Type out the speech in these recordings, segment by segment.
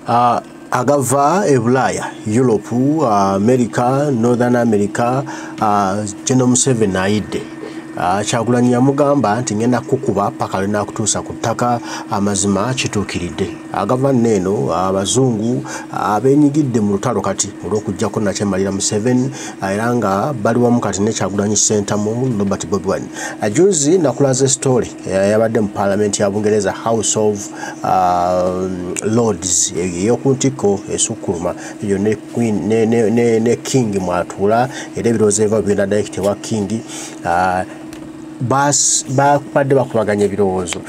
agava ebulaya Europe, America, Northern America, General Museveni ayidde. Kyagulanyi yamugamba nti ngenda kukuba paka lwe nakutuusa ku ttaka amazima kituukiridde. Agava nneeno abazungu abeenyigidde mu lutalo kati olw'okuggyako nakyemalira Museveni era nga bali wamu kati ne Kyagulanyi Ssentamu Robert Bobi Wine. Juzi nakulaze story yabadde mu Parliament ya Bungereza House of Lords ey'oku ntikko esukkuluma eyo ne Queen ne King mwatuula era ebirowoozo ebiva bigenda direct wa King badde bakubaganya ebirowoozo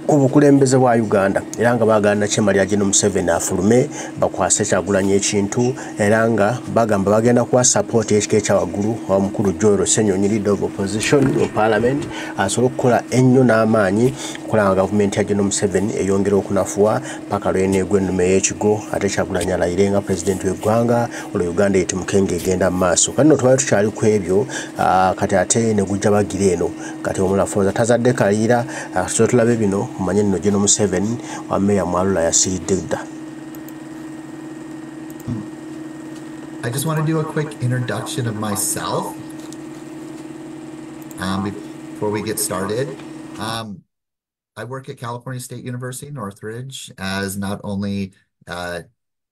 ku bukulembeze bwa Uganda era nga baagaana Nakyemalira Museveni afulume bakwase Kyagulanyi ekintu era nga bagamba bagenda kuwa support ekika ekyawaggulu omukulu Joel Ssenyonyi leader of opposition mu Parliament asobola okukola ennyo n'amaanyi kola nga gavumenti ya Museveni eyongera okunafuwa paka lw'eneegwa ennume y'ekigo ate Kyagulanyi alayire nga pulezidenti w'eggwanga olwo Uganda etimukenge egenda mu maaso. Kati nno tubayo tukyali ku ebyo kati ate ne gujja bagira eno kati omulafuza tazadde kaliira so tulabe bino umanye nno General Museveni wa meya mwalula yasiridde dda. I just want to do a quick introduction of myself before we get started. I work at California State University, Northridge, as not only a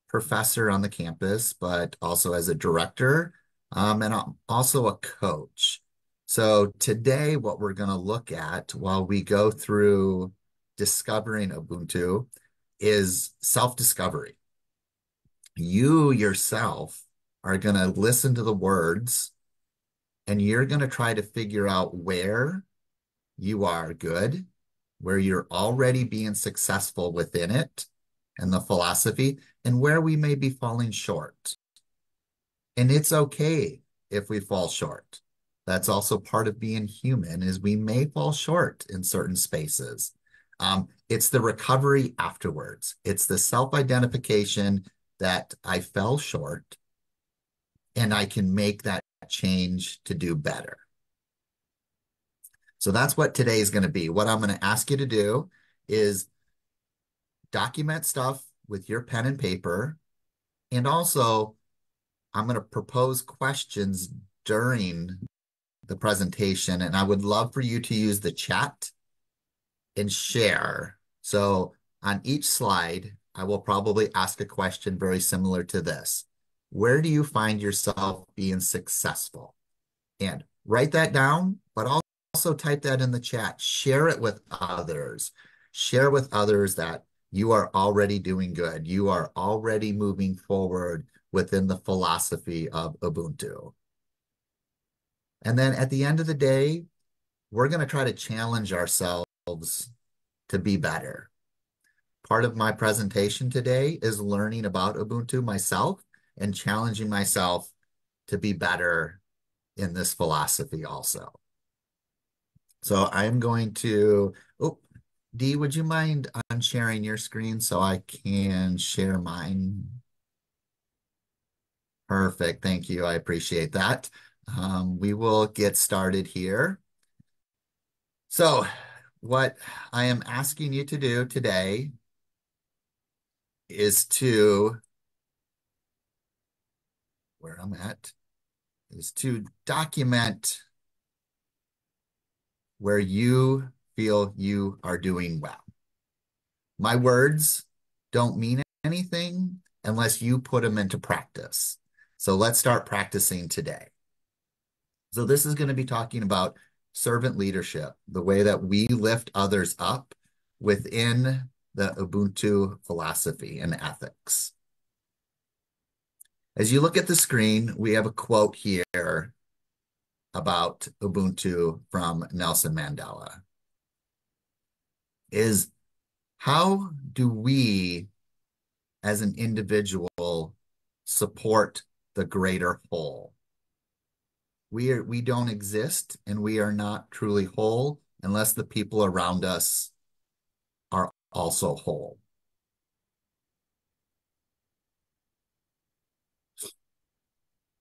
professor on the campus, but also as a director, and I'm also a coach. So today, what we're going to look at while we go through discovering Ubuntu is self-discovery. You yourself are going to listen to the words and you're going to try to figure out where you are good, where you're already being successful within it and the philosophy, and where we may be falling short. And it's okay if we fall short. That's also part of being human, is we may fall short in certain spaces. It's the recovery afterwards. It's the self-identification that I fell short and I can make that change to do better. So that's what today is going to be. What I'm going to ask you to do is document stuff with your pen and paper. And also, I'm going to propose questions during the presentation. And I would love for you to use the chat and share. So on each slide, I will probably ask a question very similar to this. Where do you find yourself being successful? And write that down, but also type that in the chat. Share it with others. Share with others that you are already doing good. You are already moving forward within the philosophy of Ubuntu. And then at the end of the day, we're going to try to challenge ourselves to be better. Part of my presentation today is learning about Ubuntu myself and challenging myself to be better in this philosophy also. So I'm going to, Dee, would you mind unsharing your screen so I can share mine? Perfect, thank you, I appreciate that. We will get started here. So what I am asking you to do today is to, where I'm at, is to document where you feel you are doing well. My words don't mean anything unless you put them into practice. So let's start practicing today. So this is going to be talking about servant leadership, the way that we lift others up within the Ubuntu philosophy and ethics. As you look at the screen, we have a quote here about Ubuntu from Nelson Mandela. Is how do we as an individual support the greater whole? We don't exist and we are not truly whole unless the people around us are also whole.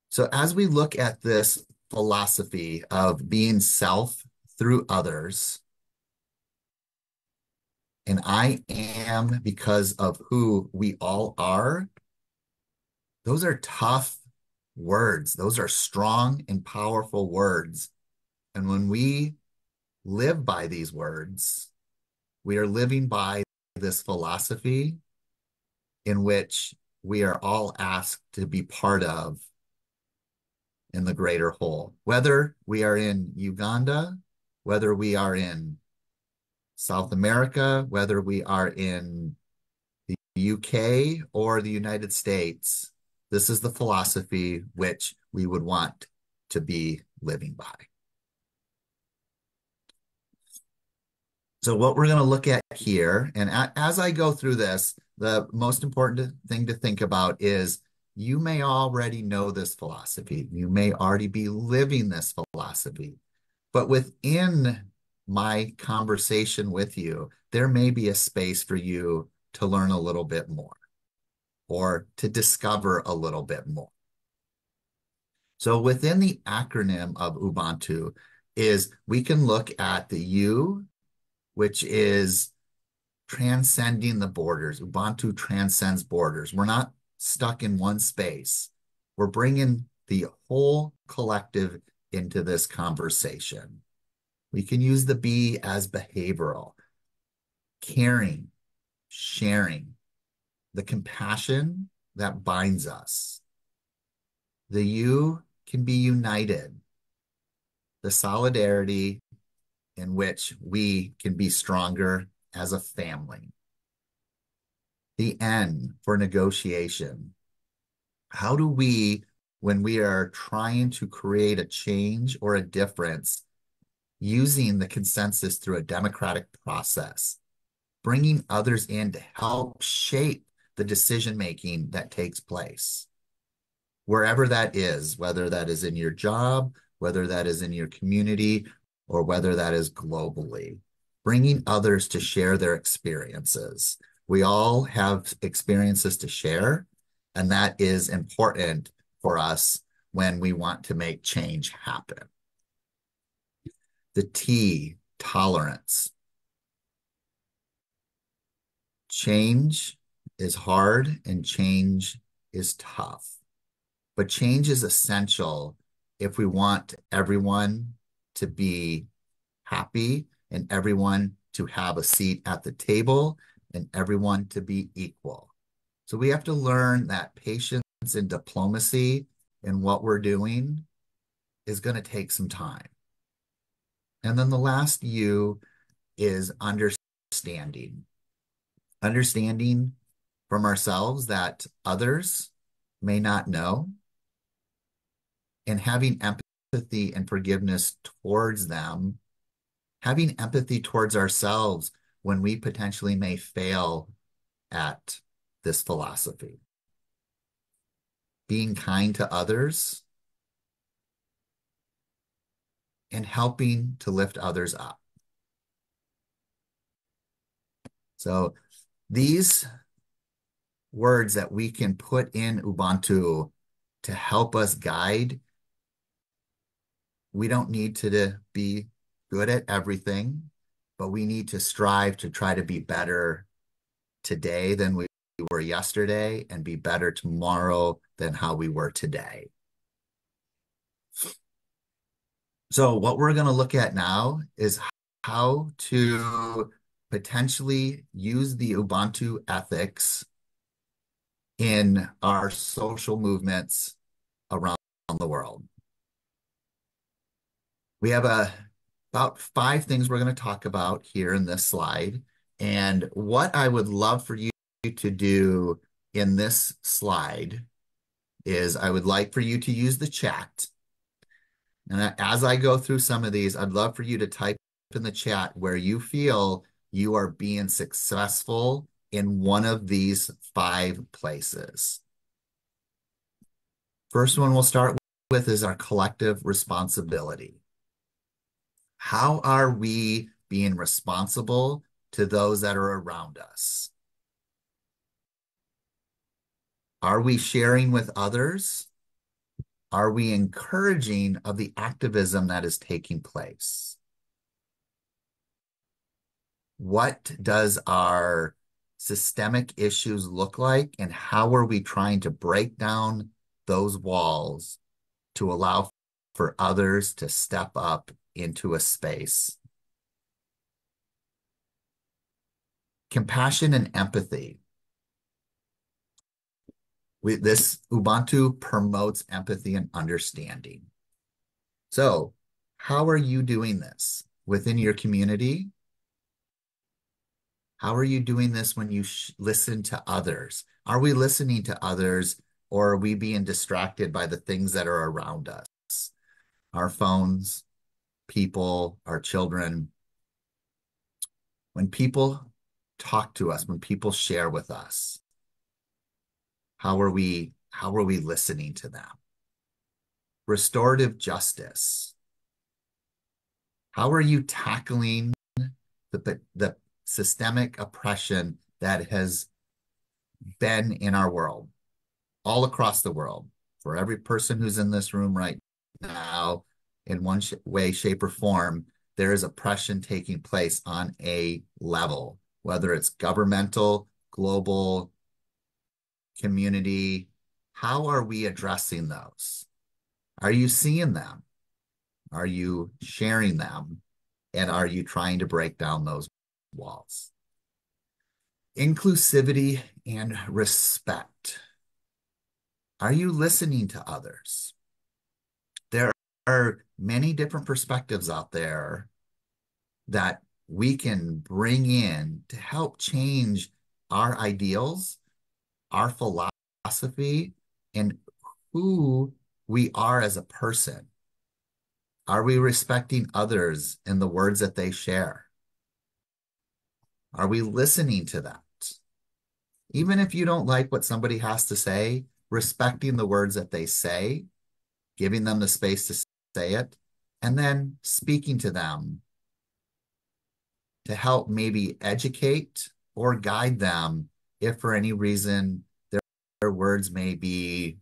So as we look at this philosophy of being self through others, and I am because of who we all are, those are tough words. Those are strong and powerful words. And when we live by these words, we are living by this philosophy in which we are all asked to be part of in the greater whole. Whether we are in Uganda, whether we are in South America, whether we are in the UK or the United States, this is the philosophy which we would want to be living by. So what we're going to look at here, and as I go through this, the most important thing to think about is you may already know this philosophy. You may already be living this philosophy. But within my conversation with you, there may be a space for you to learn a little bit more or to discover a little bit more. So within the acronym of Ubuntu is we can look at the U, which is transcending the borders. Ubuntu transcends borders. We're not stuck in one space. We're bringing the whole collective into this conversation. We can use the B as behavioral, caring, sharing, the compassion that binds us. The U can be united, the solidarity in which we can be stronger as a family. The N for negotiation. How do we, when we are trying to create a change or a difference, using the consensus through a democratic process, bringing others in to help shape the decision-making that takes place? Wherever that is, whether that is in your job, whether that is in your community, or whether that is globally, bringing others to share their experiences. We all have experiences to share, and that is important for us when we want to make change happen. The T, tolerance. Change is hard and change is tough, but change is essential if we want everyone to be happy and everyone to have a seat at the table and everyone to be equal. So we have to learn that patience and diplomacy in what we're doing is going to take some time. And then the last U is understanding. Understanding from ourselves that others may not know, and having empathy and forgiveness towards them, having empathy towards ourselves when we potentially may fail at this philosophy. Being kind to others and helping to lift others up. So these words that we can put in Ubuntu to help us guide, we don't need to be good at everything, but we need to strive to try to be better today than we were yesterday and be better tomorrow than how we were today. So what we're going to look at now is how to potentially use the Ubuntu ethics in our social movements around the world. We have about 5 things we're going to talk about here in this slide. And what I would love for you to do in this slide is I would like for you to use the chat. And as I go through some of these, I'd love for you to type in the chat where you feel you are being successful in one of these 5 places. First one we'll start with is our collective responsibility. How are we being responsible to those that are around us? Are we sharing with others? Are we encouraging of the activism that is taking place? What does our systemic issues look like, and how are we trying to break down those walls to allow for others to step up into a space? Compassion and empathy. This Ubuntu promotes empathy and understanding. So, how are you doing this within your community? How are you doing this when you listen to others? Are we listening to others, or are we being distracted by the things that are around us? Our phones, people, our children. When people talk to us, when people share with us, how are we listening to them? Restorative justice. How are you tackling the systemic oppression that has been in our world, all across the world? For every person who's in this room right now, in one way, shape, or form, there is oppression taking place on a level, whether it's governmental, global, community. How are we addressing those? Are you seeing them? Are you sharing them? And are you trying to break down those walls? Inclusivity and respect. Are you listening to others? There are many different perspectives out there that we can bring in to help change our ideals, our philosophy, and who we are as a person. Are we respecting others in the words that they share? Are we listening to that? Even if you don't like what somebody has to say, respecting the words that they say, giving them the space to say it, and then speaking to them to help maybe educate or guide them if for any reason their words may be,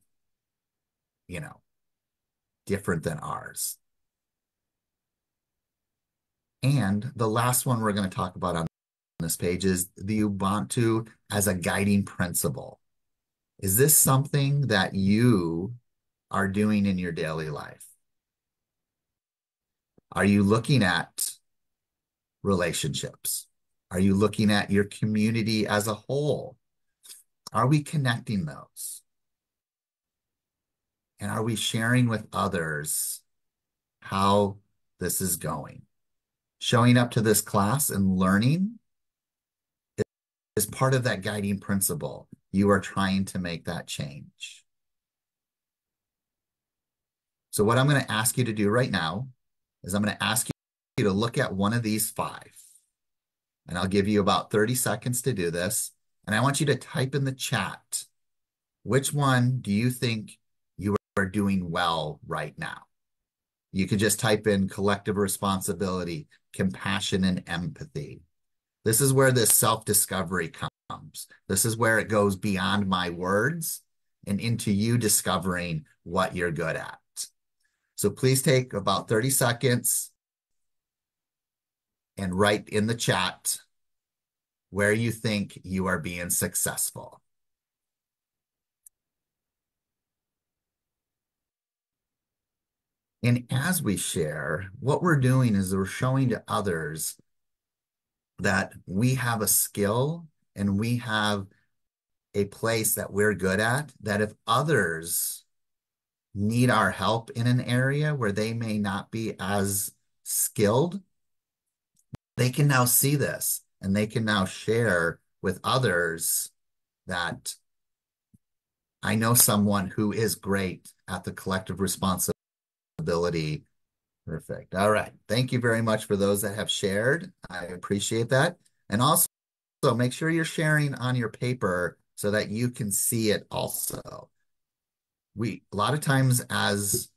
different than ours. And the last one we're going to talk about on this page is the Ubuntu as a guiding principle. Is this something that you are doing in your daily life? Are you looking at relationships? Are you looking at your community as a whole? Are we connecting those? And are we sharing with others how this is going? Showing up to this class and learning is part of that guiding principle. You are trying to make that change. So what I'm going to ask you to do right now is I'm going to ask you to look at one of these 5. And I'll give you about 30 seconds to do this. And I want you to type in the chat, which one do you think you are doing well right now? You could just type in collective responsibility, compassion, and empathy. This is where this self-discovery comes. This is where it goes beyond my words and into you discovering what you're good at. So please take about 30 seconds and write in the chat where you think you are being successful. And as we share, what we're doing is we're showing to others that we have a skill and we have a place that we're good at, that if others need our help in an area where they may not be as skilled, they can now see this and they can now share with others that I know someone who is great at the collective responsibility. Perfect. All right. Thank you very much for those that have shared. I appreciate that. And also make sure you're sharing on your paper so that you can see it also. A lot of times as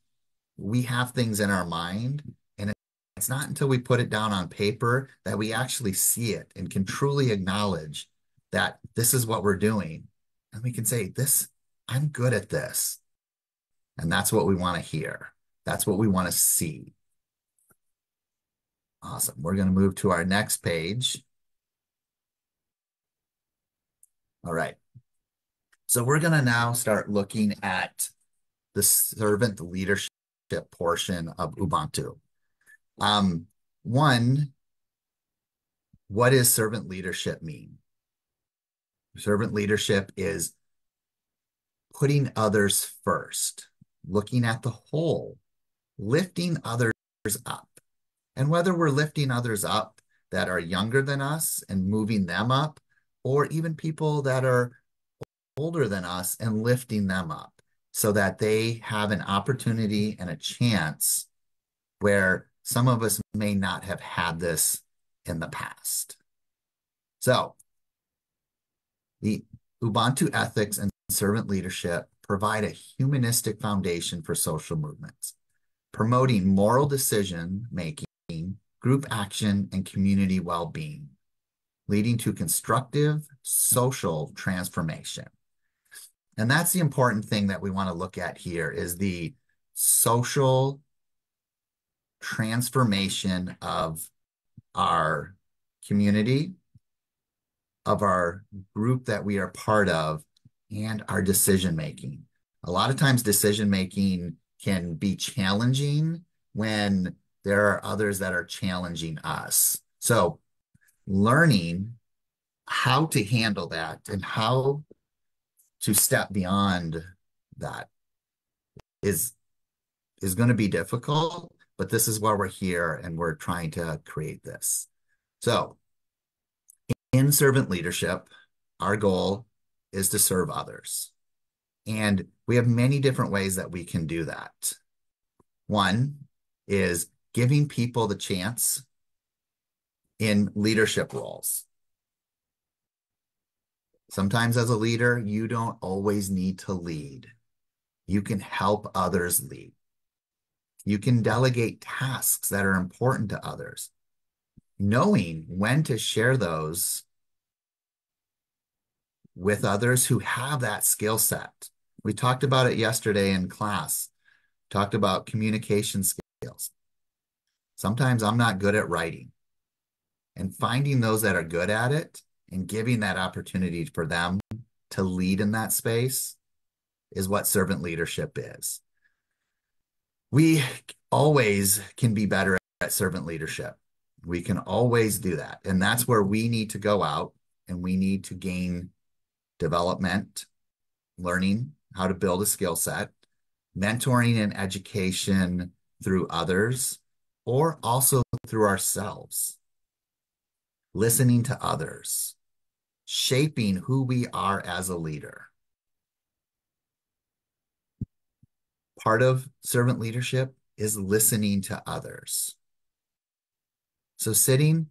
we have things in our mind, and it's not until we put it down on paper that we actually see it and can truly acknowledge that this is what we're doing. And we can say, I'm good at this. And that's what we want to hear. That's what we want to see. Awesome. We're going to move to our next page. All right. So we're going to now start looking at the servant leadership portion of Ubuntu. One, what does servant leadership mean? Servant leadership is putting others first, looking at the whole, lifting others up. And whether we're lifting others up that are younger than us and moving them up, or even people that are older than us and lifting them up so that they have an opportunity and a chance where some of us may not have had this in the past. So the Ubuntu ethics and servant leadership provide a humanistic foundation for social movements, promoting moral decision-making, group action, and community well-being, leading to constructive social transformation. And that's the important thing that we want to look at here is the social transformation of our community, of our group that we are part of, and our decision-making. A lot of times decision-making can be challenging when there are others that are challenging us. So learning how to handle that and how to step beyond that is going to be difficult, but this is why we're here and we're trying to create this. So in servant leadership, our goal is to serve others. And we have many different ways that we can do that. One is giving people the chance in leadership roles. Sometimes as a leader, you don't always need to lead. You can help others lead. You can delegate tasks that are important to others, knowing when to share those with others who have that skill set. We talked about it yesterday in class, talked about communication skills. Sometimes I'm not good at writing, and finding those that are good at it and giving that opportunity for them to lead in that space is what servant leadership is. We always can be better at servant leadership. We can always do that. And that's where we need to go out and we need to gain development, learning how to build a skill set, mentoring and education through others, or also through ourselves, listening to others, shaping who we are as a leader. Part of servant leadership is listening to others. So sitting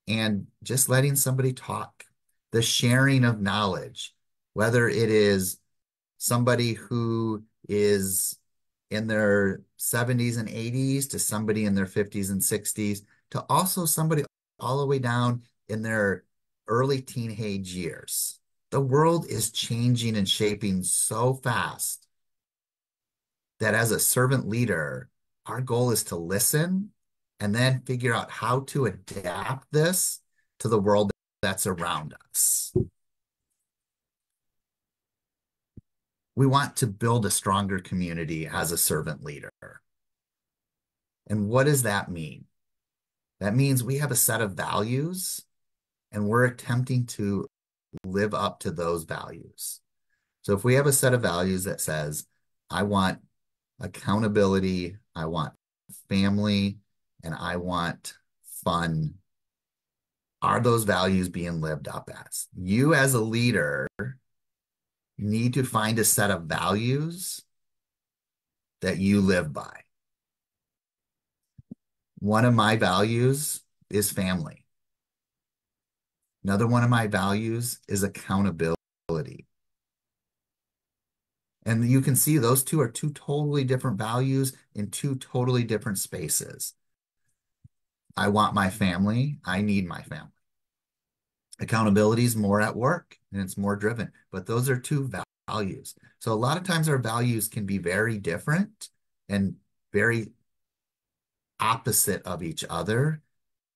and just letting somebody talk, the sharing of knowledge, whether it is somebody who is in their 70s and 80s to somebody in their 50s and 60s to also somebody all the way down in their early teenage years. The world is changing and shaping so fast that as a servant leader, our goal is to listen and then figure out how to adapt this to the world that's around us. We want to build a stronger community as a servant leader. And what does that mean? That means we have a set of values and we're attempting to live up to those values. So if we have a set of values that says, I want accountability, I want family, and I want fun, are those values being lived up as? You as a leader need to find a set of values that you live by. One of my values is family. Another one of my values is accountability. And you can see those two are two totally different values in two totally different spaces. I want my family. I need my family. Accountability is more at work and it's more driven, but those are two values. So a lot of times our values can be very different and very opposite of each other,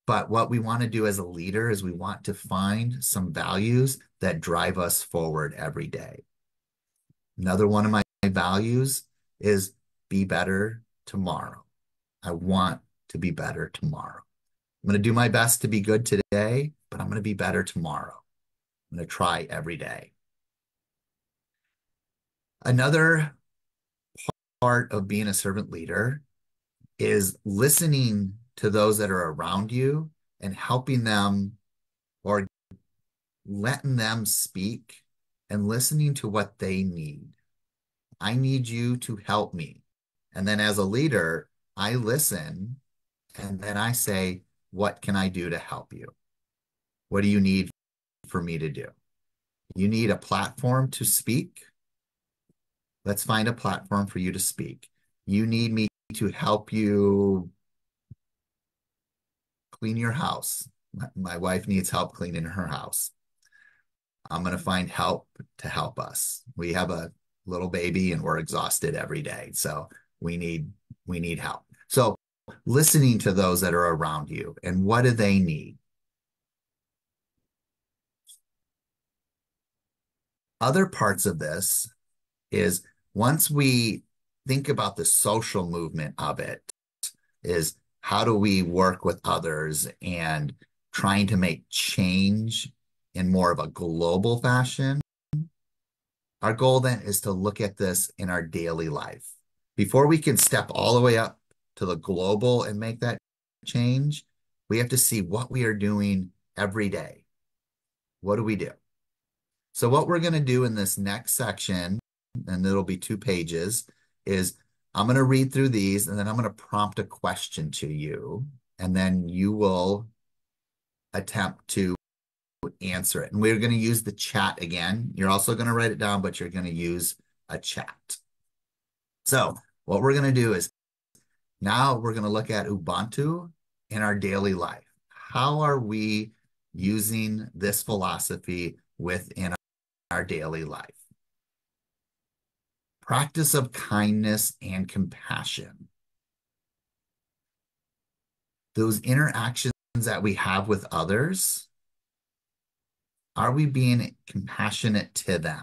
But what we want to do as a leader is we want to find some values that drive us forward every day. Another one of my values is be better tomorrow. I want to be better tomorrow. I'm going to do my best to be good today, but I'm going to be better tomorrow. I'm going to try every day. Another part of being a servant leader is listening to those that are around you and helping them or letting them speak and listening to what they need. I need you to help me. And then as a leader, I listen and then I say, what can I do to help you? What do you need for me to do? You need a platform to speak. Let's find a platform for you to speak. You need me to help you clean your house. My wife needs help cleaning her house. I'm going to find help to help us. We have a little baby and we're exhausted every day. So we need help. So listening to those that are around you and what do they need? Other parts of this is once we think about the social movement of it, is how do we work with others and trying to make change in more of a global fashion? Our goal then is to look at this in our daily life. Before we can step all the way up to the global and make that change, we have to see what we are doing every day. What do we do? So what we're going to do in this next section, and it'll be 2 pages, is I'm going to read through these and then I'm going to prompt a question to you, and then you will attempt to answer it. And we're going to use the chat again. You're also going to write it down, but you're going to use a chat. So what we're going to do is now we're going to look at Ubuntu in our daily life. How are we using this philosophy within our daily life? Practice of kindness and compassion. Those interactions that we have with others, are we being compassionate to them?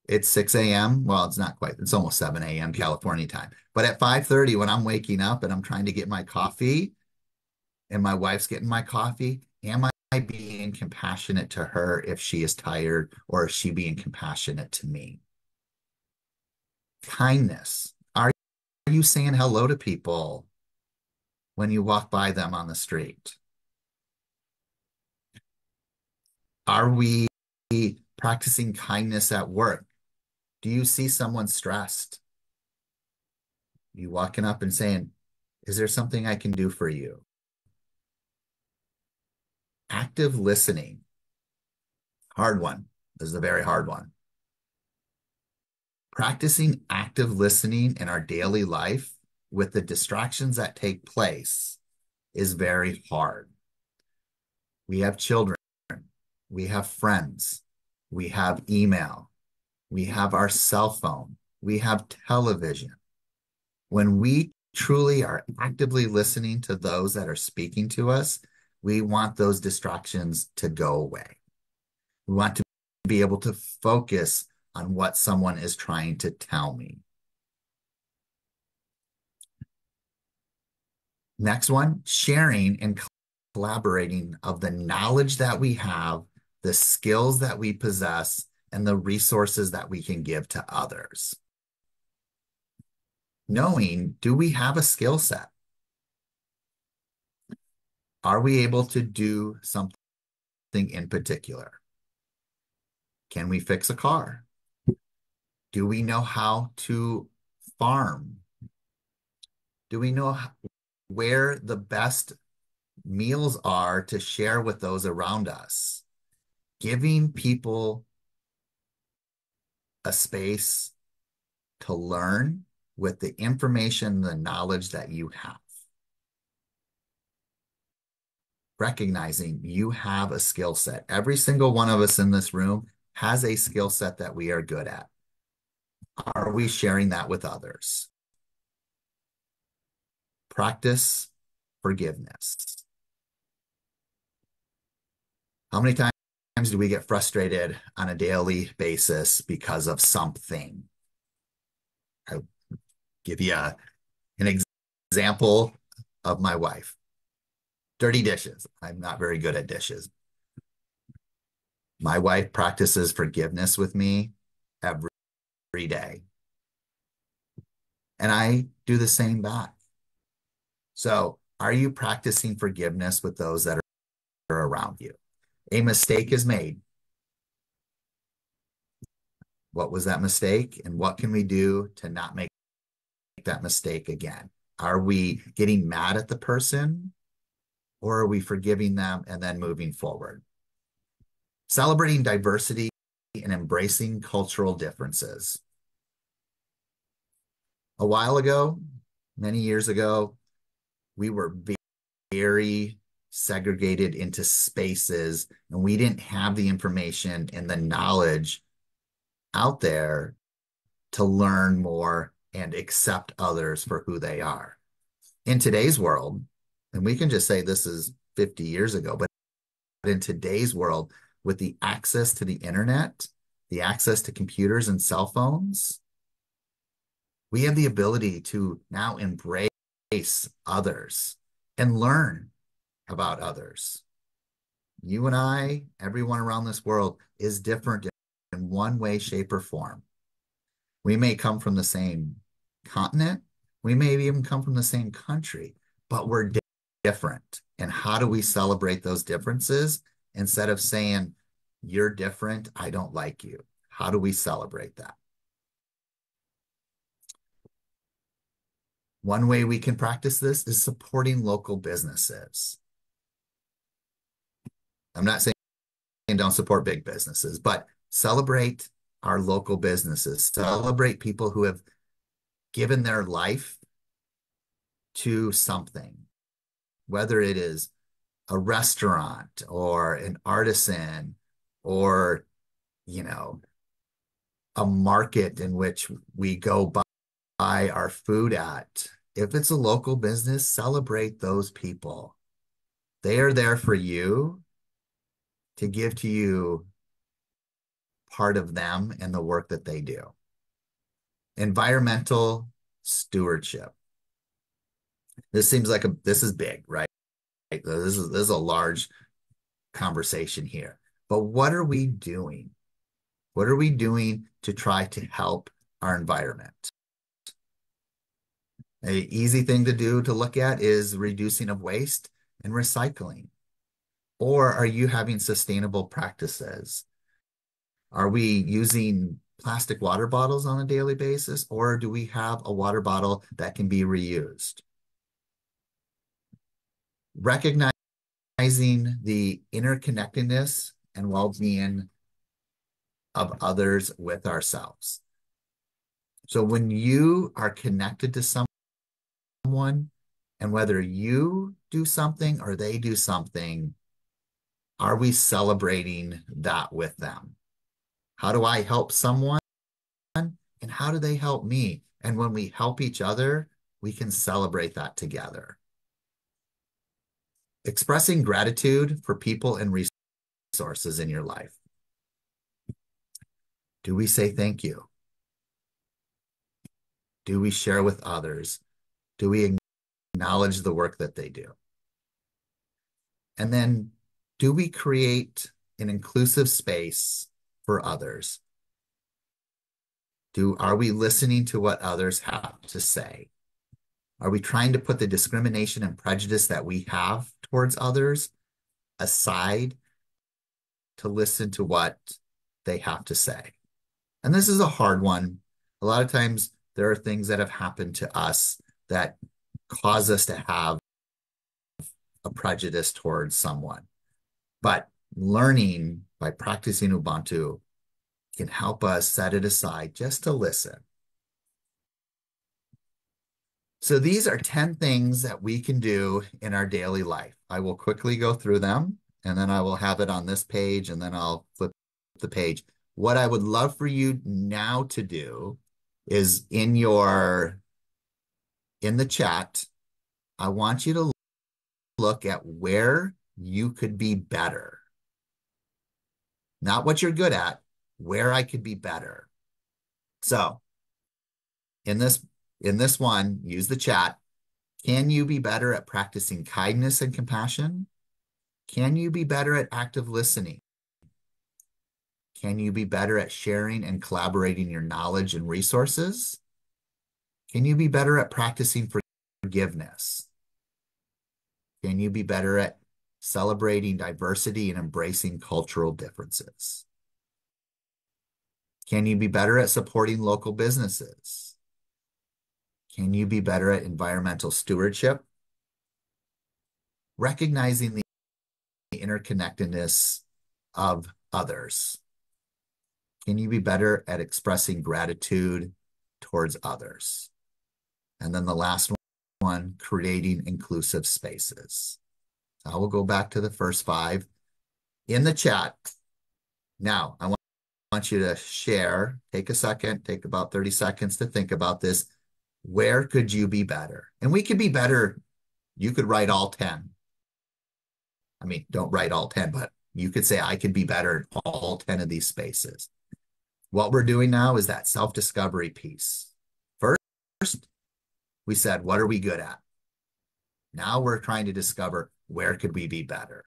It's 6 a.m. Well, it's not quite. It's almost 7 a.m. California time. But at 5:30, when I'm waking up and I'm trying to get my coffee and my wife's getting my coffee, am I being compassionate to her if she is tired, or is she being compassionate to me? Kindness. Are you saying hello to people when you walk by them on the street? Are we practicing kindness at work? Do you see someone stressed? You walking up and saying, is there something I can do for you? Active listening. Hard one. This is a very hard one. Practicing active listening in our daily life with the distractions that take place is very hard. We have children. We have friends. We have email. We have our cell phone. We have television. When we truly are actively listening to those that are speaking to us, we want those distractions to go away. We want to be able to focus on what someone is trying to tell me. Next one, sharing and collaborating of the knowledge that we have, the skills that we possess, and the resources that we can give to others. Knowing, do we have a skill set? Are we able to do something in particular? Can we fix a car? Do we know how to farm? Do we know where the best meals are to share with those around us? Giving people a space to learn with the information, the knowledge that you have. Recognizing you have a skill set. Every single one of us in this room has a skill set that we are good at. Are we sharing that with others? practice forgiveness. How many times do we get frustrated on a daily basis because of something? I'll give you an example of my wife. Dirty dishes. I'm not very good at dishes. My wife practices forgiveness with me every day. And I do the same back. So, are you practicing forgiveness with those that are around you? A mistake is made. What was that mistake? And what can we do to not make that mistake again? Are we getting mad at the person, or are we forgiving them and then moving forward? Celebrating diversity and embracing cultural differences. A while ago, many years ago, we were very segregated into spaces, and we didn't have the information and the knowledge out there to learn more and accept others for who they are. In today's world, and we can just say this is 50 years ago, but in today's world, with the access to the internet, the access to computers and cell phones, we have the ability to now embrace others and learn about others. You and I, everyone around this world, is different in one way, shape, or form. We may come from the same continent. We may even come from the same country, but we're different. And how do we celebrate those differences instead of saying, you're different, I don't like you? How do we celebrate that? One way we can practice this is supporting local businesses. I'm not saying don't support big businesses, but celebrate our local businesses. Celebrate people who have given their life to something, whether it is a restaurant or an artisan or, you know, a market in which we go buy our food at. If it's a local business, celebrate those people. They are there for you to give to you part of them and the work that they do. Environmental stewardship. This seems like this is big, right? This is a large conversation here. But what are we doing? What are we doing to try to help our environment? An easy thing to do to look at is reducing of waste and recycling. Or are you having sustainable practices? Are we using plastic water bottles on a daily basis, or do we have a water bottle that can be reused? Recognizing the interconnectedness and well-being of others with ourselves. So when you are connected to someone, and whether you do something or they do something, are we celebrating that with them? How do I help someone? And how do they help me? And when we help each other, we can celebrate that together. Expressing gratitude for people and resources in your life. Do we say thank you? Do we share with others? Do we acknowledge the work that they do? And then, do we create an inclusive space for others? Are we listening to what others have to say? Are we trying to put the discrimination and prejudice that we have towards others aside to listen to what they have to say? And this is a hard one. A lot of times there are things that have happened to us that cause us to have a prejudice towards someone. But learning by practicing Ubuntu can help us set it aside just to listen. So these are 10 things that we can do in our daily life. I will quickly go through them, and then I will have it on this page, and then I'll flip the page. What I would love for you now to do is in the chat, I want you to look at where you could be better. Not what you're good at, where I could be better. So in this one, use the chat. Can you be better at practicing kindness and compassion? Can you be better at active listening? Can you be better at sharing and collaborating your knowledge and resources? Can you be better at practicing forgiveness? Can you be better at celebrating diversity and embracing cultural differences? Can you be better at supporting local businesses? Can you be better at environmental stewardship? Recognizing the interconnectedness of others. Can you be better at expressing gratitude towards others? And then the last one, creating inclusive spaces. I will go back to the first 5 in the chat. Now, I want you to share, take a second, take about 30 seconds to think about this. Where could you be better? And we could be better. You could write all 10. I mean, don't write all 10, but you could say, I could be better in all 10 of these spaces. What we're doing now is that self-discovery piece. First, we said, what are we good at? Now we're trying to discover where could we be better.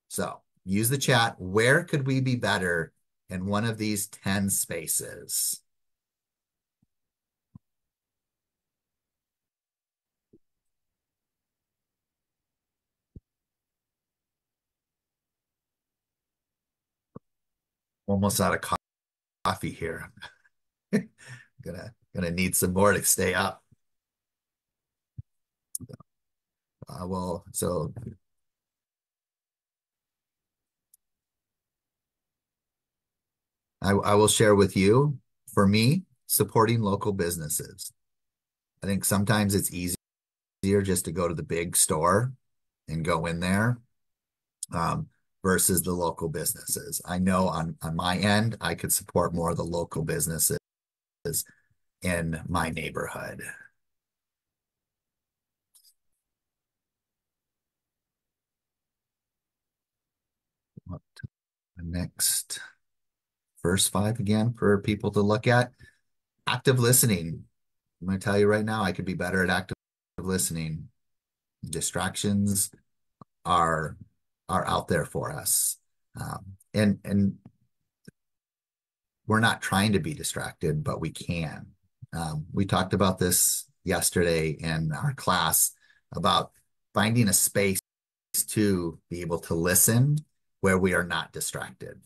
So use the chat. Where could we be better in one of these 10 spaces? Almost out of coffee here. Gonna need some more to stay up. So I will share with you, for me, supporting local businesses. I think sometimes it's easier just to go to the big store and go in there versus the local businesses. I know on my end, I could support more of the local businesses in my neighborhood. Up to the next first 5 again for people to look at. Active listening. I'm going to tell you right now, I could be better at active listening. Distractions are out there for us. And we're not trying to be distracted, but we can. We talked about this yesterday in our class about finding a space to be able to listen where we are not distracted.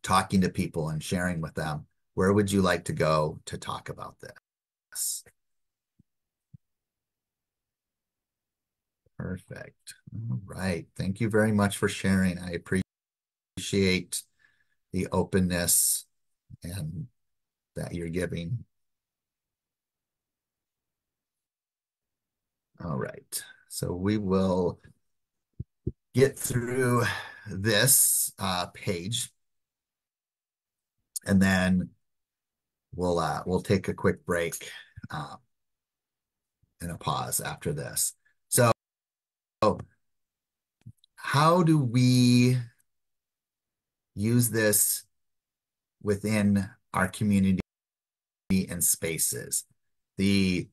Talking to people and sharing with them, where would you like to go to talk about this? Perfect. All right. Thank you very much for sharing. I appreciate the openness and that you're giving. All right. So we will get through this page, and then we'll take a quick break and a pause after this. So how do we use this within our community and spaces? The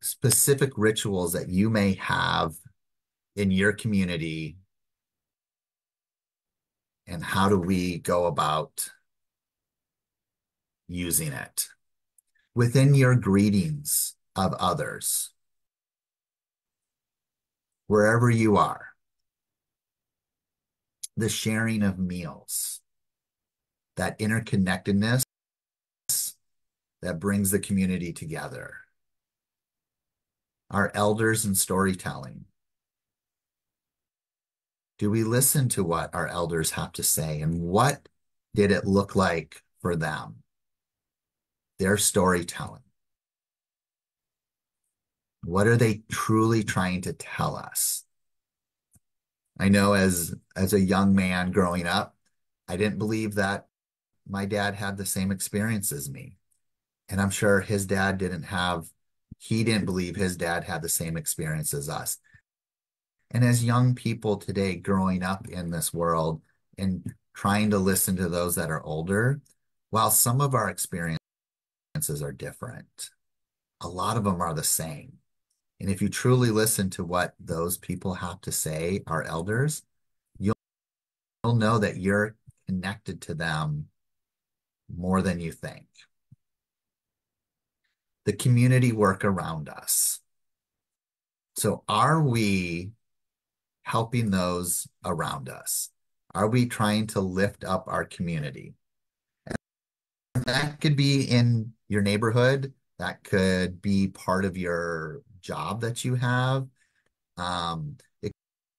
specific rituals that you may have in your community, and how do we go about using it within your greetings of others, wherever you are, the sharing of meals, that interconnectedness that brings the community together, our elders and storytelling. Do we listen to what our elders have to say, and what did it look like for them? Their storytelling. What are they truly trying to tell us? I know as a young man growing up, I didn't believe that my dad had the same experience as me. And I'm sure his dad didn't have he didn't believe his dad had the same experience as us. And as young people today growing up in this world and trying to listen to those that are older, while some of our experiences are different, a lot of them are the same. And if you truly listen to what those people have to say, our elders, you'll know that you're connected to them more than you think. The community work around us. So are we helping those around us? Are we trying to lift up our community? And that could be in your neighborhood. That could be part of your job that you have. It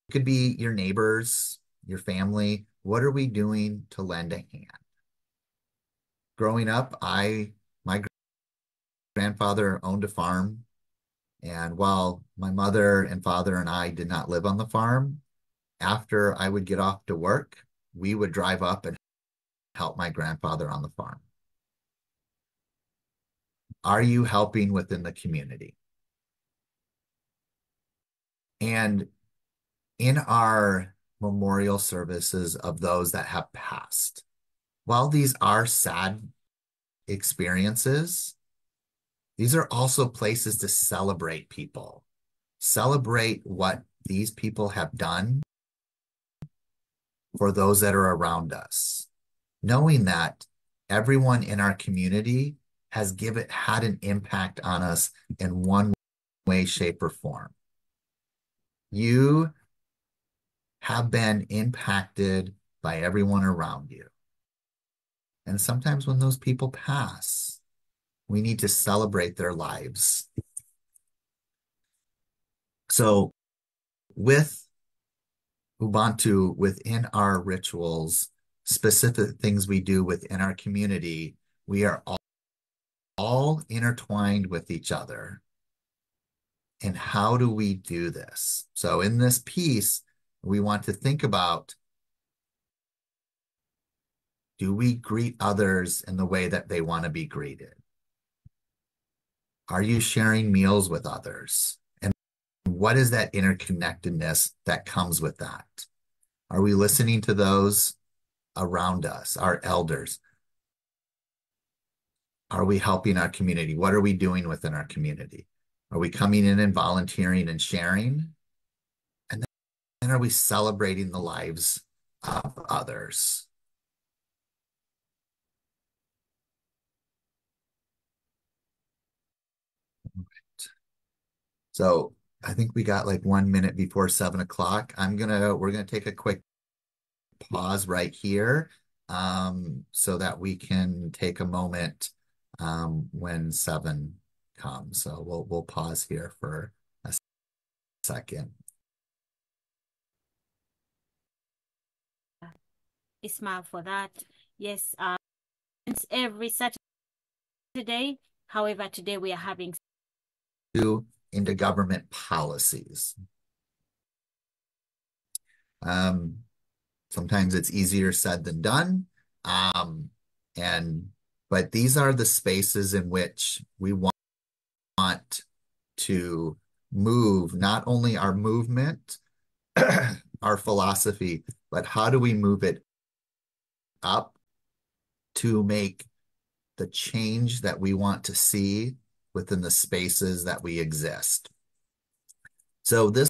could be your neighbors, your family. What are we doing to lend a hand? Growing up, my grandfather owned a farm. And while my mother and father and I did not live on the farm, after I would get off to work, we would drive up and help my grandfather on the farm. Are you helping within the community? And in our memorial services of those that have passed, while these are sad experiences, these are also places to celebrate people. Celebrate what these people have done for those that are around us. Knowing that everyone in our community has had an impact on us in one way, shape, or form. You have been impacted by everyone around you. And sometimes when those people pass, we need to celebrate their lives. So with Ubuntu, within our rituals, specific things we do within our community, we are all intertwined with each other. And how do we do this? So in this piece, we want to think about, do we greet others in the way that they want to be greeted? Are you sharing meals with others? And what is that interconnectedness that comes with that? Are we listening to those around us, our elders? Are we helping our community? What are we doing within our community? Are we coming in and volunteering and sharing? And then are we celebrating the lives of others? So I think we got like 1 minute before 7 o'clock. We're gonna take a quick pause right here so that we can take a moment when 7 comes. So we'll pause here for a second. Ismail for that. Yes, it's every Saturday. However, today we are having into government policies. Sometimes it's easier said than done. But these are the spaces in which we want to move not only our movement, our philosophy, but how do we move it up to make the change that we want to see within the spaces that we exist. So this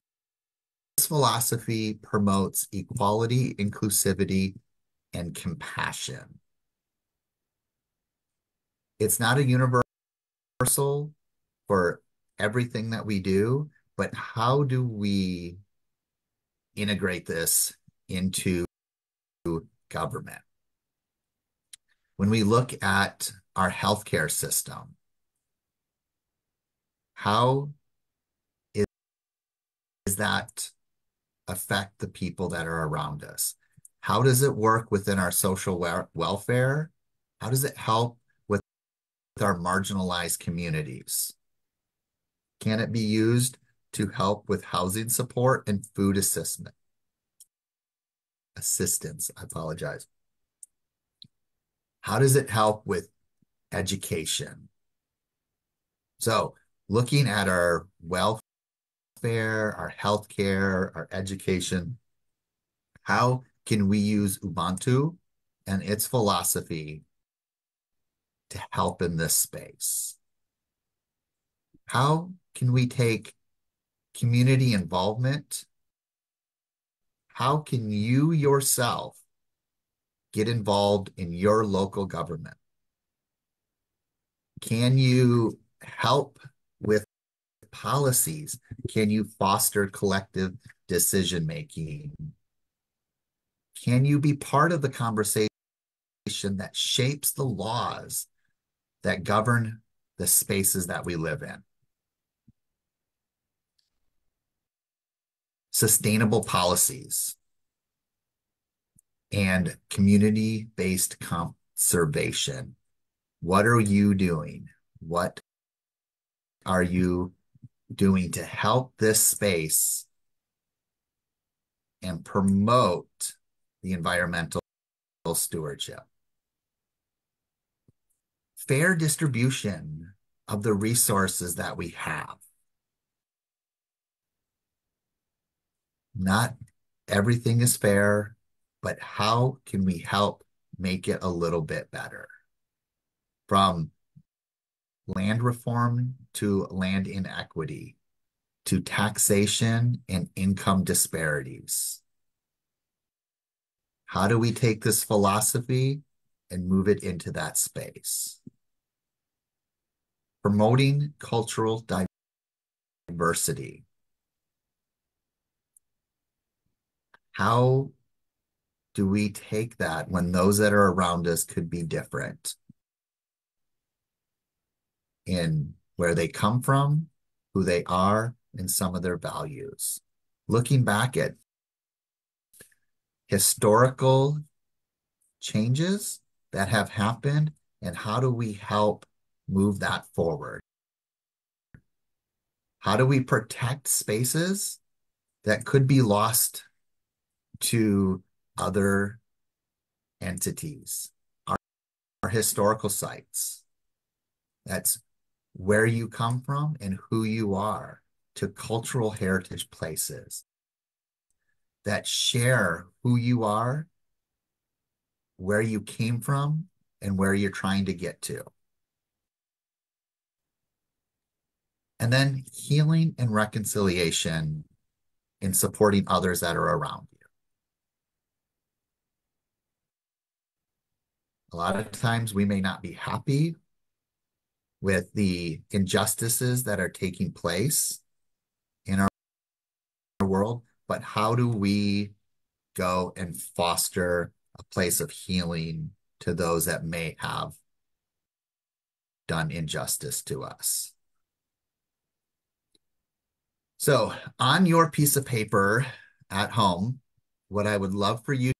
philosophy promotes equality, inclusivity, and compassion. It's not a universal for everything that we do, but how do we integrate this into government? When we look at our healthcare system, how does that affect the people that are around us? How does it work within our social welfare? How does it help with our marginalized communities? Can it be used to help with housing support and food assistance? I apologize. How does it help with education? So looking at our welfare, our healthcare, our education. How can we use Ubuntu and its philosophy to help in this space? How can we take community involvement? How can you yourself get involved in your local government? Can you help with policies? Can you foster collective decision-making? Can you be part of the conversation that shapes the laws that govern the spaces that we live in? Sustainable policies and community-based conservation. What are you doing? What are you doing to help this space and promote the environmental stewardship? Fair distribution of the resources that we have. Not everything is fair, but how can we help make it a little bit better? From land reform to land inequity, to taxation and income disparities. How do we take this philosophy and move it into that space? Promoting cultural diversity. How do we take that when those that are around us could be different in where they come from, who they are, and some of their values? Looking back at historical changes that have happened, and how do we help move that forward? How do we protect spaces that could be lost to other entities? Our historical sites. That's where you come from and who you are, to cultural heritage places that share who you are, where you came from, and where you're trying to get to. And then healing and reconciliation in supporting others that are around you. A lot of times we may not be happy with the injustices that are taking place in our world, but how do we go and foster a place of healing to those that may have done injustice to us? So on your piece of paper at home, what I would love for you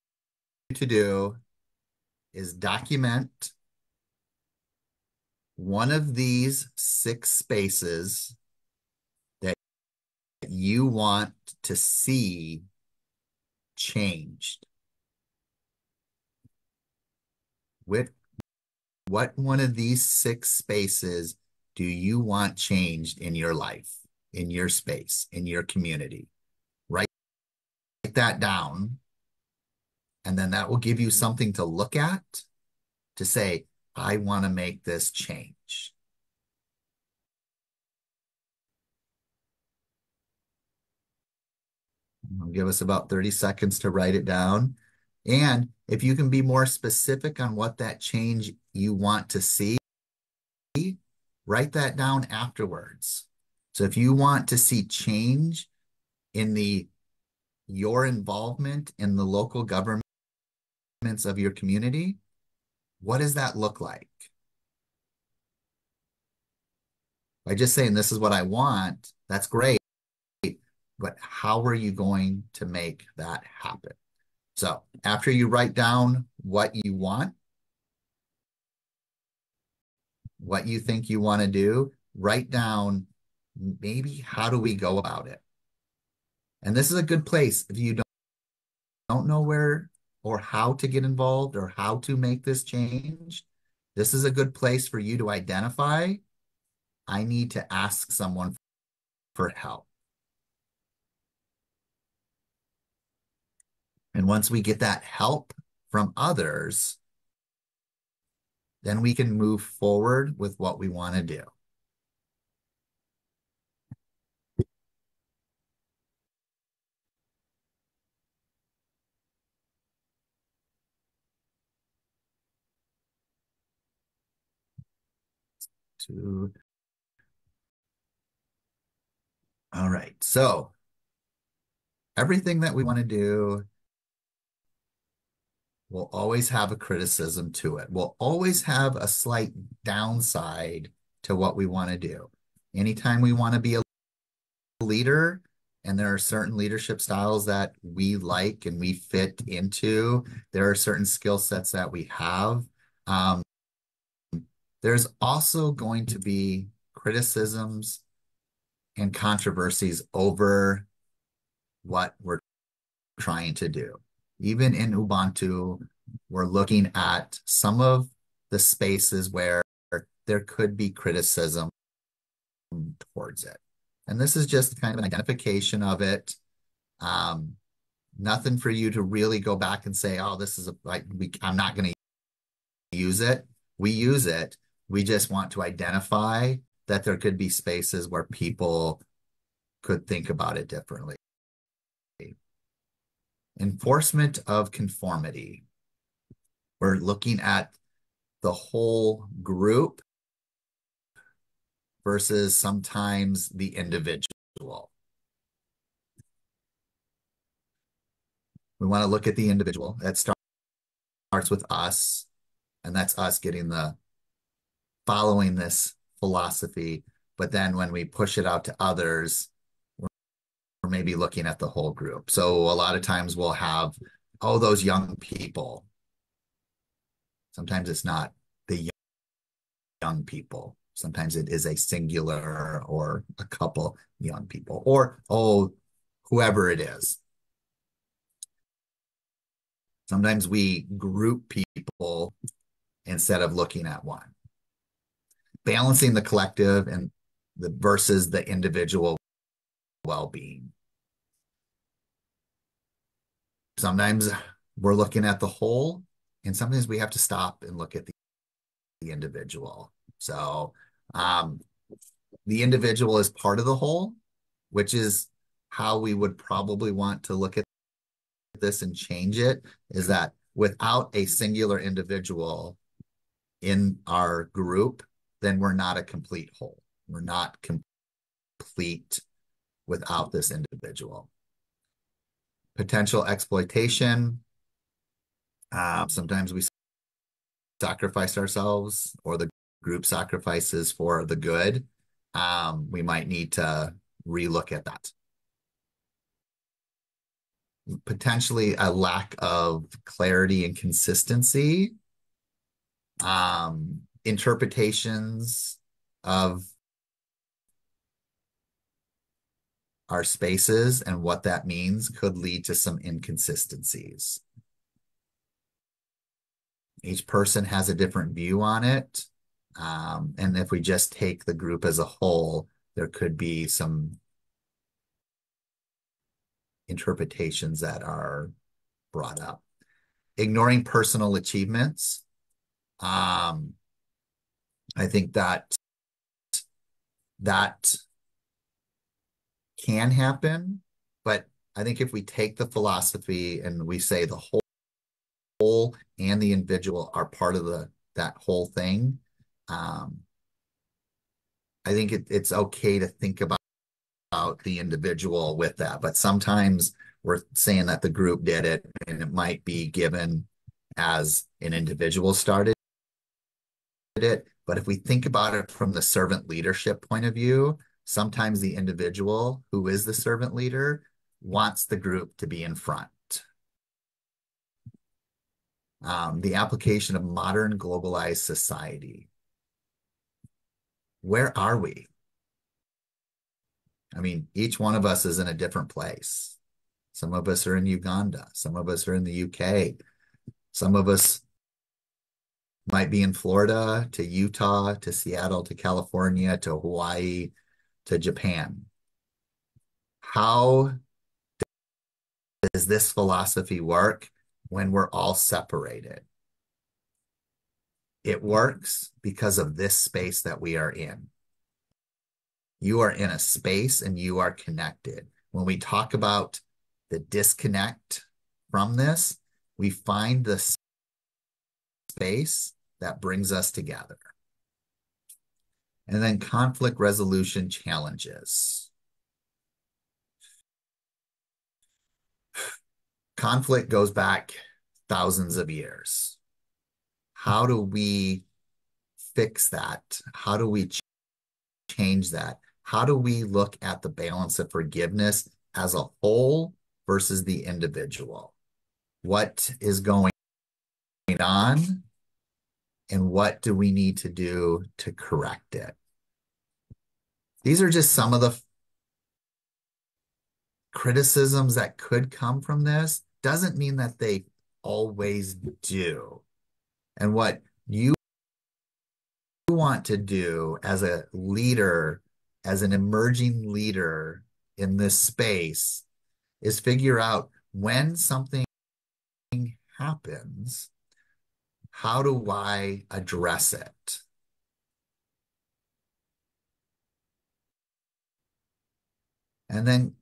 to do is document one of these 6 spaces that you want to see changed. What one of these 6 spaces do you want changed in your life, in your space, in your community? Write that down, and then that will give you something to look at to say, I want to make this change. I'll give us about 30 seconds to write it down. And if you can be more specific on what that change you want to see, write that down afterwards. So if you want to see change in your involvement in the local governments of your community, what does that look like? By just saying, this is what I want, that's great, but how are you going to make that happen? So after you write down what you want, what you think you want to do, write down maybe how do we go about it? And this is a good place if you don't know where or how to get involved or how to make this change. This is a good place for you to identify I need to ask someone for help. And once we get that help from others, then we can move forward with what we want to do. All right, so everything that we want to do will always have a criticism to it. We'll always have a slight downside to what we want to do. Anytime we want to be a leader, and there are certain leadership styles that we like and we fit into, there are certain skill sets that we have. There's also going to be criticisms and controversies over what we're trying to do. Even in Ubuntu, we're looking at some of the spaces where there could be criticism towards it. And this is just kind of an identification of it. Nothing for you to really go back and say, oh, this is I'm not going to use it. We use it. We just want to identify that there could be spaces where people could think about it differently. Enforcement of conformity. We're looking at the whole group versus sometimes the individual. We want to look at the individual. That starts with us, and that's us following this philosophy. But then when we push it out to others, we're maybe looking at the whole group. So a lot of times we'll have, oh, those young people. Sometimes it's not the young people. Sometimes it is a singular or a couple young people, or, oh, whoever it is. Sometimes we group people instead of looking at one. Balancing the collective and versus the individual well-being. Sometimes we're looking at the whole, and sometimes we have to stop and look at the individual. So the individual is part of the whole, which is how we would probably want to look at this and change it, is that without a singular individual in our group, then we're not a complete whole. We're not complete without this individual. Potential exploitation. Sometimes we sacrifice ourselves, or the group sacrifices for the good. We might need to relook at that. Potentially a lack of clarity and consistency. Interpretations of our spaces and what that means could lead to some inconsistencies. Each person has a different view on it. And if we just take the group as a whole, there could be some interpretations that are brought up. Ignoring personal achievements. I think that can happen, but I think if we take the philosophy and we say the whole and the individual are part of that whole thing, I think it's okay to think about the individual with that. But sometimes we're saying that the group did it, and it might be given as an individual started it. But if we think about it from the servant leadership point of view, sometimes the individual who is the servant leader wants the group to be in front. The application of modern globalized society. Where are we? I mean, each one of us is in a different place. Some of us are in Uganda. Some of us are in the UK. Some of us Might be in Florida, to Utah, to Seattle, to California, to Hawaii, to Japan. How does this philosophy work when we're all separated? It works because of this space that we are in. You are in a space and you are connected. When we talk about the disconnect from this, we find the space that brings us together. And then conflict resolution challenges. Conflict goes back thousands of years. How do we fix that? How do we change that? How do we look at the balance of forgiveness as a whole versus the individual? What is going on? And what do we need to do to correct it? These are just some of the criticisms that could come from this. Doesn't mean that they always do. And what you want to do as a leader, as an emerging leader in this space, is figure out when something happens, how do I address it? And then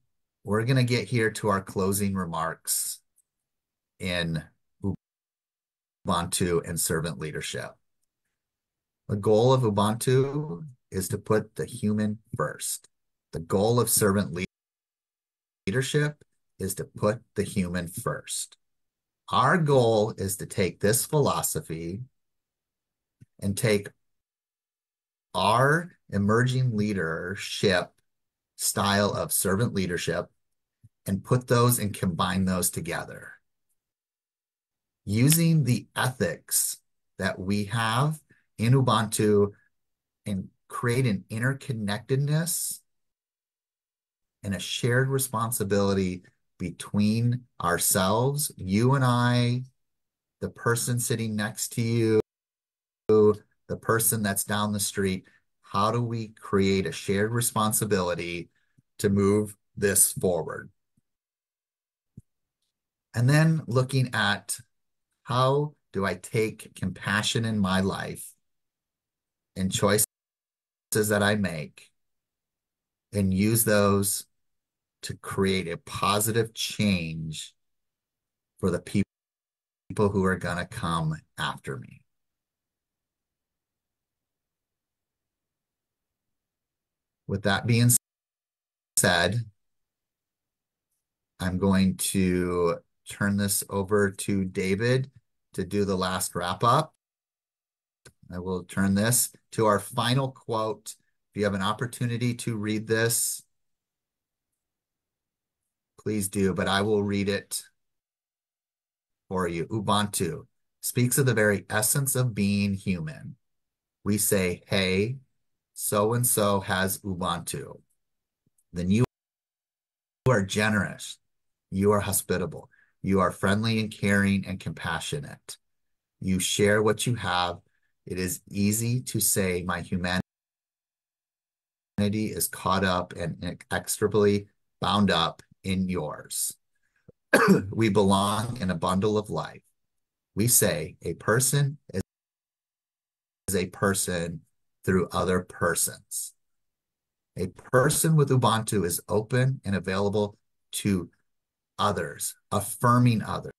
we're going to get here to our closing remarks in Ubuntu and servant leadership. The goal of Ubuntu is to put the human first. The goal of servant leadership is to put the human first. Our goal is to take this philosophy and take our emerging leadership style of servant leadership and put those and combine those together. Using the ethics that we have in Ubuntu and create an interconnectedness and a shared responsibility between ourselves, you and I, the person sitting next to you, the person that's down the street. How do we create a shared responsibility to move this forward? And then looking at how do I take compassion in my life and choices that I make and use those to create a positive change for the people who are going to come after me. With that being said, I'm going to turn this over to David to do the last wrap up. I will turn this to our final quote. If you have an opportunity to read this, please do, but I will read it for you. Ubuntu speaks of the very essence of being human. We say, hey, so-and-so has Ubuntu. Then you are generous. You are hospitable. You are friendly and caring and compassionate. You share what you have. It is easy to say my humanity is caught up and inextricably bound up in yours. We belong in a bundle of life. We say a person is a person through other persons. A person with Ubuntu is open and available to others, affirming others,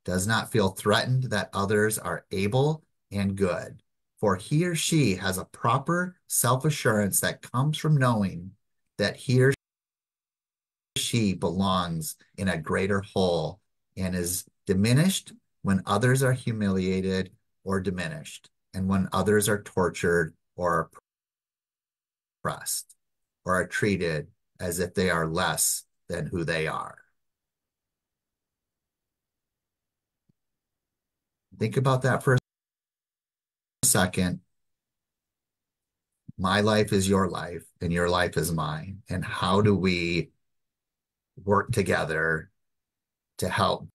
does not feel threatened that others are able and good, for he or she has a proper self-assurance that comes from knowing that he or she belongs in a greater whole and is diminished when others are humiliated or diminished, and when others are tortured or oppressed, or are treated as if they are less than who they are. Think about that for a second. My life is your life, and your life is mine. And how do we work together to help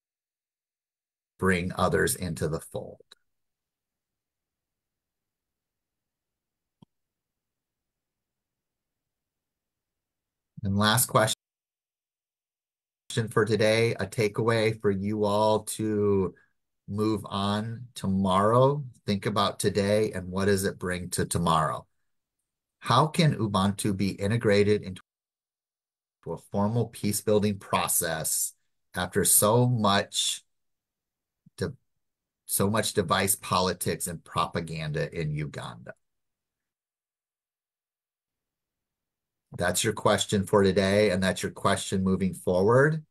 bring others into the fold? And last question for today, a takeaway for you all to move on tomorrow. Think about today and what does it bring to tomorrow? How can Ubuntu be integrated into a formal peace building process after so much device politics and propaganda in Uganda? That's your question for today, and that's your question moving forward,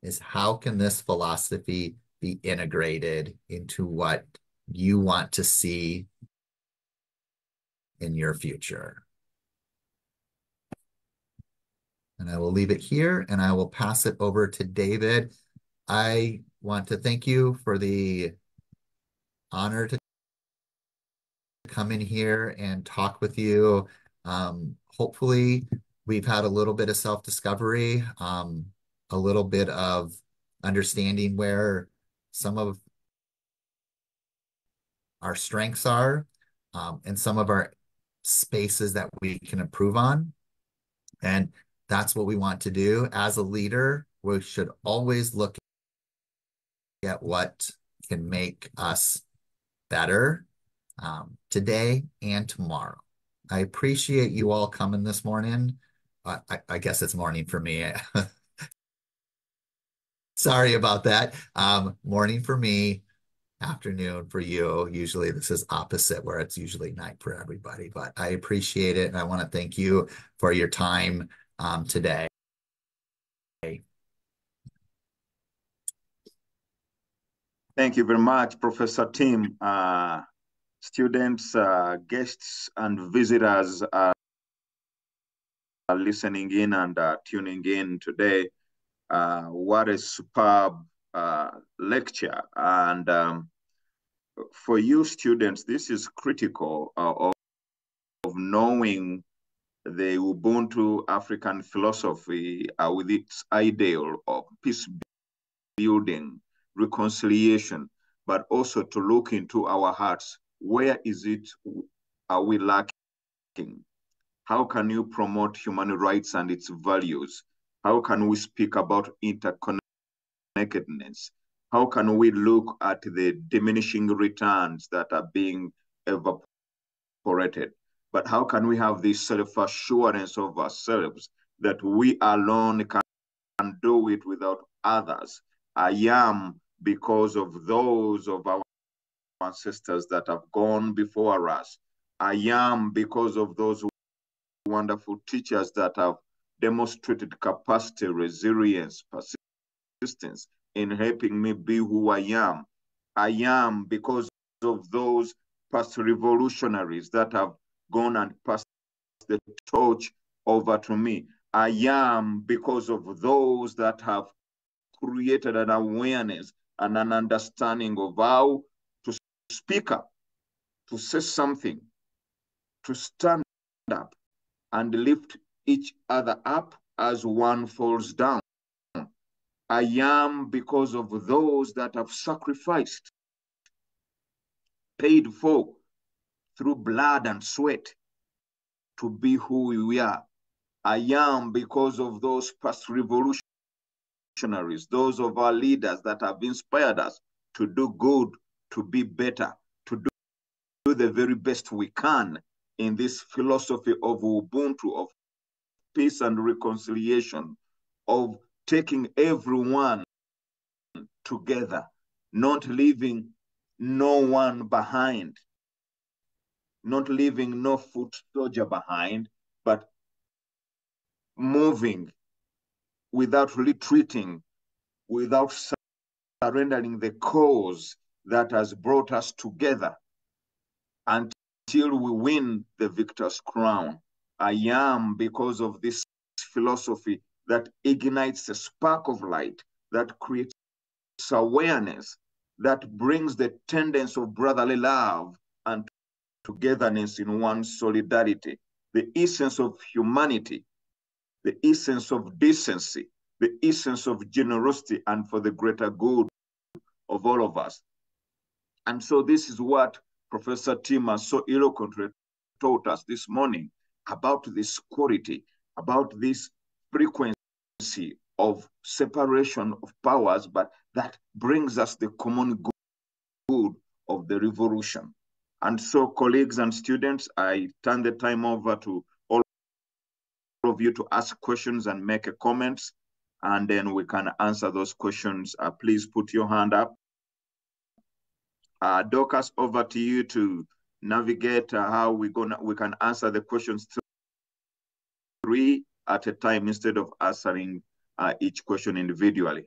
is how can this philosophy be integrated into what you want to see in your future? And I will leave it here, and I will pass it over to David. I want to thank you for the honor to come in here and talk with you. Hopefully, we've had a little bit of self-discovery, a little bit of understanding where some of our strengths are, and some of our spaces that we can improve on. And that's what we want to do. As a leader, we should always look at what can make us better today and tomorrow. I appreciate you all coming this morning. I guess it's morning for me. Sorry about that. Morning for me, afternoon for you. Usually this is opposite, where it's usually night for everybody, but I appreciate it. And I want to thank you for your time today. Thank you very much, Professor Tim. Students, guests, and visitors are listening in and tuning in today. What a superb lecture. And for you students, this is critical of knowing the Ubuntu African philosophy with its ideal of peace building, reconciliation, but also to look into our hearts. Where is it are we lacking? How can you promote human rights and its values? How can we speak about interconnectedness? How can we look at the diminishing returns that are being evaporated? But how can we have this self-assurance of ourselves that we alone can do it without others? I am because of those of our ancestors that have gone before us. I am because of those wonderful teachers that have demonstrated capacity, resilience, persistence in helping me be who I am. I am because of those past revolutionaries that have gone and passed the torch over to me. I am because of those that have created an awareness and an understanding of how to speak up, to say something, to stand up and lift each other up as one falls down. I am because of those that have sacrificed, paid for through blood and sweat to be who we are. I am because of those past revolutionaries, those of our leaders that have inspired us to do good, to be better, to do the very best we can in this philosophy of Ubuntu, of peace and reconciliation, of taking everyone together, not leaving no one behind, not leaving no foot soldier behind, but moving without retreating, without surrendering the cause that has brought us together until we win the victor's crown. I am because of this philosophy that ignites a spark of light, that creates awareness, that brings the tendency of brotherly love and togetherness in one solidarity, the essence of humanity, the essence of decency, the essence of generosity, and for the greater good of all of us. And so this is what Professor Tim has so eloquently taught us this morning about this quality, about this frequency of separation of powers, but that brings us the common good of the revolution. And so, colleagues and students, I turn the time over to all of you to ask questions and make comments, and then we can answer those questions. Please put your hand up. Dorcas, over to you to navigate how we can answer the questions 3 at a time instead of answering each question individually.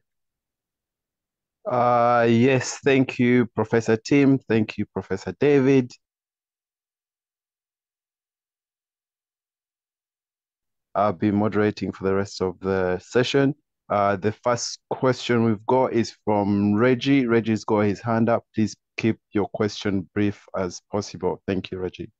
Yes, thank you, Professor Tim. Thank you, Professor David. I'll be moderating for the rest of the session. The first question we've got is from Reggie. Reggie's got his hand up. Please keep your question brief as possible. Thank you, Reggie.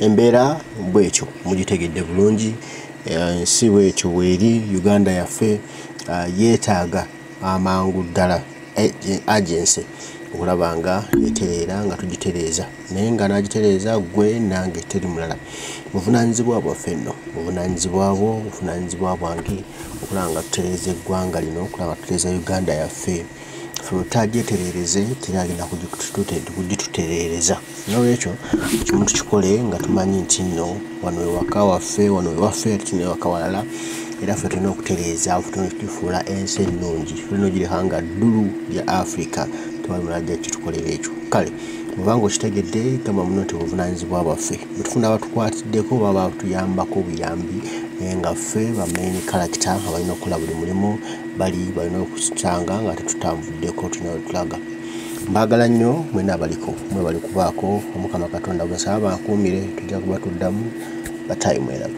Embeera bwekyo mugitegedde bulungi, ensi bwekyo bweri. Uganda yaffe yeetaaga amangu ddala agency okulaba nga etereera nga tugitereeza, naye nga n'agitereeza gwe nange teri mulala. Buvunaanyizibwa bwaffe nno, buvunaanyizibwa bwo, buvunaanyizibwa bwange okulaba nga tutereeza eggwanga lino, okulaba nga tutereeza Uganda yaffe. Ffe tutagyetereereze teragenda kugitutereereza. N'olwekyo kimu tukikole nga tumanyi nti nno wano ewaka waffe, wano ewaffe ate n'ewaka walala, era ffe tulina okutereeza, ffe tulina okugifuula ensi ennungi, tulina ogireka nga ddulu lya Africa, tewali mulala ajja kitukolera ekyo. Kale bw'obanga okitegedde gamba muno nti buvunaanyizibwa bwaffe, bwe tufuna abatukwatiddeko baba batuyambako buyambi, naye nga ffe ba main character abalina okukola buli mulimu balina okusanga nga tetutambuddeko, tulina wetulaga. Mbaagala nnyo mwena abaliko, mwebali kubaako. Omukama Katonda bw'asaba bankuumire, tujja kuba tuddamu. Batayi mweraba.